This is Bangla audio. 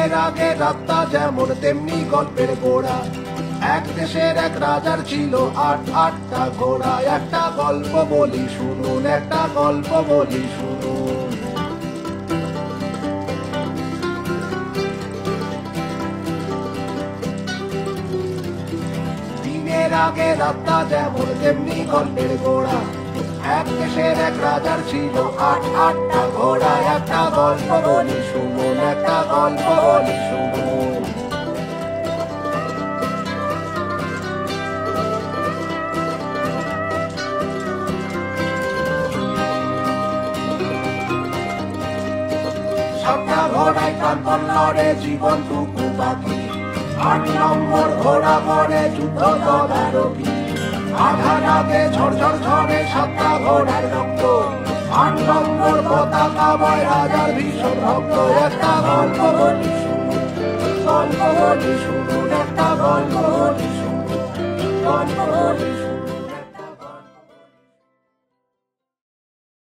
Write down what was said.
দিনের আগে রাতটা যেমন তেমনি গল্পের গোড়া। এক দেশের এক রাজার ছিল আটটা ঘোড়া। একটা গল্প বলি শুনুন, একটা গল্প বলি শুনুন। দিনের আগে রাতটা যেমন তেমনি গল্পের গোড়া। এক দেশের এক রাজার ছিল আটটা ঘোড়া। একটা গল্প বলি শুনুন, একটা গল্প বলি শুনুন। সাতটা ঘোড়ায় প্রান্তর লড়ে জীবনটুকু বাকি। ৮ নম্বর ঘোড়া করে যুদ্ধ তদারকি। আধার আগে ঝরঝর ঝরে ৭টা ঘোড়ার রক্ত। ৮ নম্বর পতাকা বয় রাজার ভীষণ ভক্ত। একটা গল্প বলি শুনুন, গল্প বলি শুনুন, একটা গল্প বলি শুনুন, গল্প বলি শুনুন।